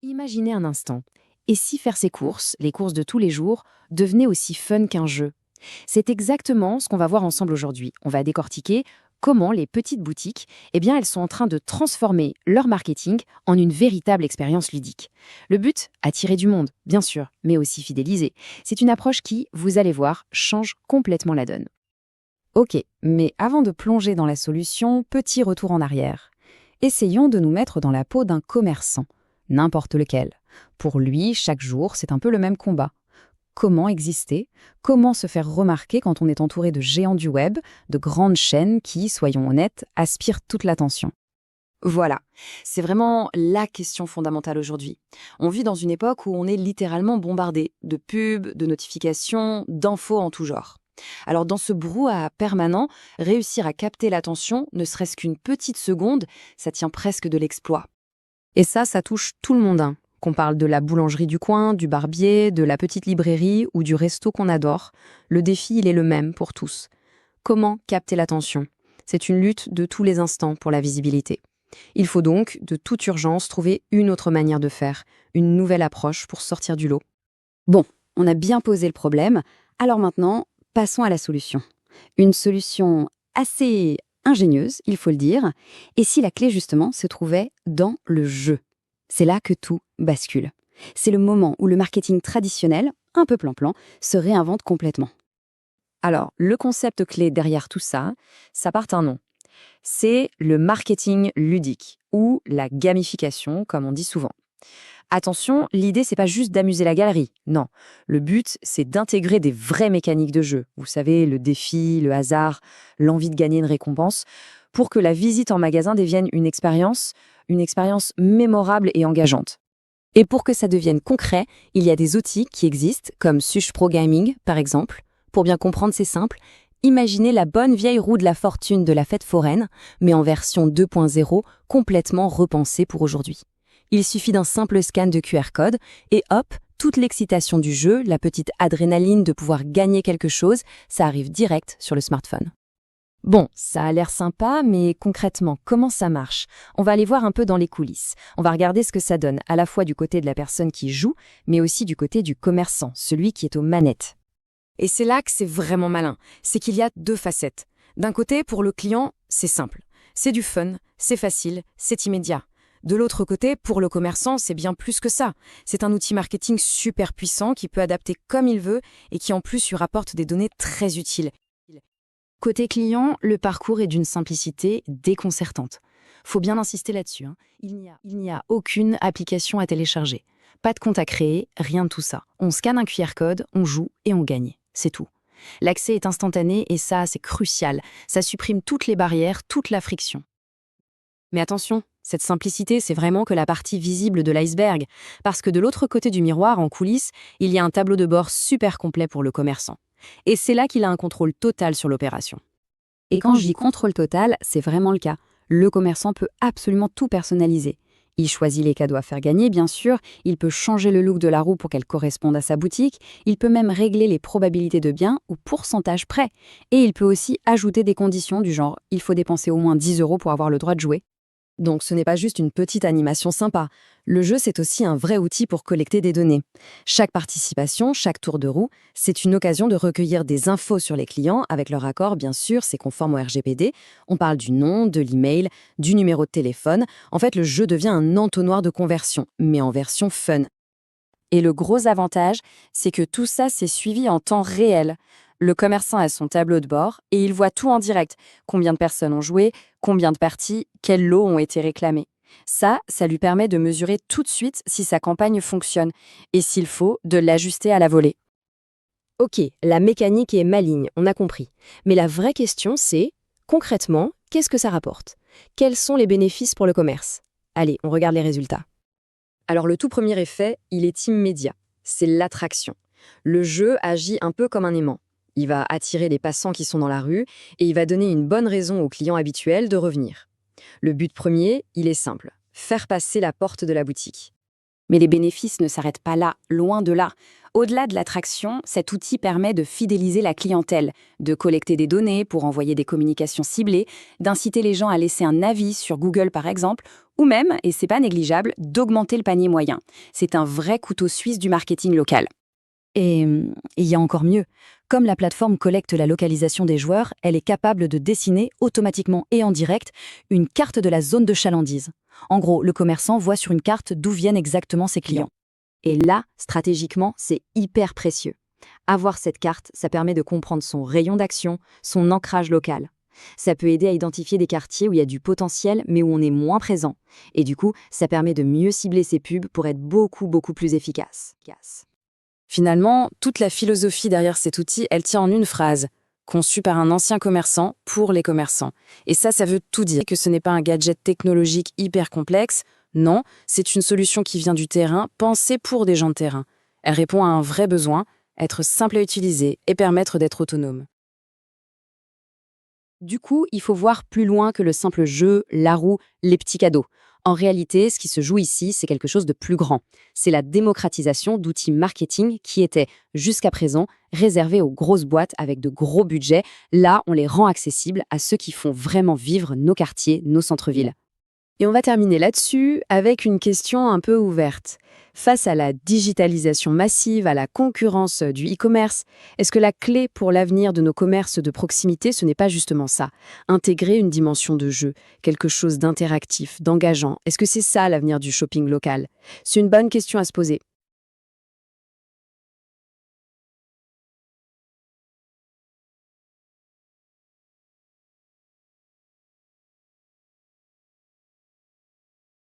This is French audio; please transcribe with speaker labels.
Speaker 1: Imaginez un instant. Et si faire ses courses, les courses de tous les jours, devenait aussi fun qu'un jeu? C'est exactement ce qu'on va voir ensemble aujourd'hui. On va décortiquer comment les petites boutiques, elles sont en train de transformer leur marketing en une véritable expérience ludique. Le but, attirer du monde, bien sûr, mais aussi fidéliser. C'est une approche qui, vous allez voir, change complètement la donne. Ok, mais avant de plonger dans la solution, petit retour en arrière. Essayons de nous mettre dans la peau d'un commerçant, n'importe lequel. Pour lui, chaque jour, c'est un peu le même combat. Comment exister? Comment se faire remarquer quand on est entouré de géants du web, de grandes chaînes qui, soyons honnêtes, aspirent toute l'attention? Voilà, c'est vraiment la question fondamentale aujourd'hui. On vit dans une époque où on est littéralement bombardé de pubs, de notifications, d'infos en tout genre. Alors dans ce brouhaha permanent, réussir à capter l'attention, ne serait-ce qu'une petite seconde, ça tient presque de l'exploit. Et ça touche tout le monde, hein. Qu'on parle de la boulangerie du coin, du barbier, de la petite librairie ou du resto qu'on adore, le défi, il est le même pour tous. Comment capter l'attention? C'est une lutte de tous les instants pour la visibilité. Il faut donc, de toute urgence, trouver une autre manière de faire, une nouvelle approche pour sortir du lot. Bon, on a bien posé le problème, alors maintenant, passons à la solution. Une solution assez ingénieuse, il faut le dire, et si la clé justement se trouvait dans le jeu. C'est là que tout bascule. C'est le moment où le marketing traditionnel, un peu plan-plan, se réinvente complètement. Alors, le concept clé derrière tout ça, ça part un nom. C'est le marketing ludique, ou la gamification, comme on dit souvent. Attention, l'idée, c'est pas juste d'amuser la galerie. Non, le but, c'est d'intégrer des vraies mécaniques de jeu. Vous savez, le défi, le hasard, l'envie de gagner une récompense, pour que la visite en magasin devienne une expérience mémorable et engageante. Et pour que ça devienne concret, il y a des outils qui existent, comme Sush Pro Gaming, par exemple. Pour bien comprendre, c'est simple. Imaginez la bonne vieille roue de la fortune de la fête foraine, mais en version 2.0, complètement repensée pour aujourd'hui. Il suffit d'un simple scan de QR code et hop, toute l'excitation du jeu, la petite adrénaline de pouvoir gagner quelque chose, ça arrive direct sur le smartphone. Bon, ça a l'air sympa, mais concrètement, comment ça marche? On va aller voir un peu dans les coulisses. On va regarder ce que ça donne, à la fois du côté de la personne qui joue, mais aussi du côté du commerçant, celui qui est aux manettes. Et c'est là que c'est vraiment malin, c'est qu'il y a deux facettes. D'un côté, pour le client, c'est simple. C'est du fun, c'est facile, c'est immédiat. De l'autre côté, pour le commerçant, c'est bien plus que ça. C'est un outil marketing super puissant qui peut adapter comme il veut et qui en plus lui rapporte des données très utiles. Côté client, le parcours est d'une simplicité déconcertante. Faut bien insister là-dessus, hein. Il n'y a aucune application à télécharger. Pas de compte à créer, rien de tout ça. On scanne un QR code, on joue et on gagne. C'est tout. L'accès est instantané et ça, c'est crucial. Ça supprime toutes les barrières, toute la friction. Mais attention, cette simplicité, c'est vraiment que la partie visible de l'iceberg, parce que de l'autre côté du miroir, en coulisses, il y a un tableau de bord super complet pour le commerçant. Et c'est là qu'il a un contrôle total sur l'opération. Et quand je dis contrôle total, c'est vraiment le cas. Le commerçant peut absolument tout personnaliser. Il choisit les cadeaux à faire gagner, bien sûr, il peut changer le look de la roue pour qu'elle corresponde à sa boutique, il peut même régler les probabilités de gain au pourcentage près. Et il peut aussi ajouter des conditions du genre « il faut dépenser au moins 10 € pour avoir le droit de jouer ». Donc ce n'est pas juste une petite animation sympa. Le jeu, c'est aussi un vrai outil pour collecter des données. Chaque participation, chaque tour de roue, c'est une occasion de recueillir des infos sur les clients, avec leur accord, bien sûr, c'est conforme au RGPD. On parle du nom, de l'email, du numéro de téléphone. En fait, le jeu devient un entonnoir de conversion, mais en version fun. Et le gros avantage, c'est que tout ça, c'est suivi en temps réel. Le commerçant a son tableau de bord et il voit tout en direct. Combien de personnes ont joué, combien de parties, quels lots ont été réclamés. Ça lui permet de mesurer tout de suite si sa campagne fonctionne et s'il faut, de l'ajuster à la volée. Ok, la mécanique est maligne, on a compris. Mais la vraie question, c'est, concrètement, qu'est-ce que ça rapporte? Quels sont les bénéfices pour le commerce? Allez, on regarde les résultats. Alors le tout premier effet, il est immédiat. C'est l'attraction. Le jeu agit un peu comme un aimant. Il va attirer les passants qui sont dans la rue et il va donner une bonne raison aux clients habituels de revenir. Le but premier, il est simple, faire passer la porte de la boutique.
Speaker 2: Mais les bénéfices ne s'arrêtent pas là, loin de là. Au-delà de l'attraction, cet outil permet de fidéliser la clientèle, de collecter des données pour envoyer des communications ciblées, d'inciter les gens à laisser un avis sur Google par exemple, ou même, et c'est pas négligeable, d'augmenter le panier moyen. C'est un vrai couteau suisse du marketing local.
Speaker 3: Et il y a encore mieux. Comme la plateforme collecte la localisation des joueurs, elle est capable de dessiner automatiquement et en direct une carte de la zone de chalandise. En gros, le commerçant voit sur une carte d'où viennent exactement ses clients.
Speaker 1: Et là, stratégiquement, c'est hyper précieux. Avoir cette carte, ça permet de comprendre son rayon d'action, son ancrage local. Ça peut aider à identifier des quartiers où il y a du potentiel, mais où on est moins présent. Et du coup, ça permet de mieux cibler ses pubs pour être beaucoup plus efficace.
Speaker 2: Finalement, toute la philosophie derrière cet outil, elle tient en une phrase. Conçu par un ancien commerçant pour les commerçants. Et ça veut tout dire. Que ce n'est pas un gadget technologique hyper complexe. Non, c'est une solution qui vient du terrain, pensée pour des gens de terrain. Elle répond à un vrai besoin, être simple à utiliser et permettre d'être autonome.
Speaker 1: Du coup, il faut voir plus loin que le simple jeu, la roue, les petits cadeaux. En réalité, ce qui se joue ici, c'est quelque chose de plus grand. C'est la démocratisation d'outils marketing qui étaient, jusqu'à présent, réservés aux grosses boîtes avec de gros budgets. Là, on les rend accessibles à ceux qui font vraiment vivre nos quartiers, nos centres-villes. Et on va terminer là-dessus avec une question un peu ouverte. Face à la digitalisation massive, à la concurrence du e-commerce, est-ce que la clé pour l'avenir de nos commerces de proximité, ce n'est pas justement ça? Intégrer une dimension de jeu, quelque chose d'interactif, d'engageant. Est-ce que c'est ça l'avenir du shopping local? C'est une bonne question à se poser.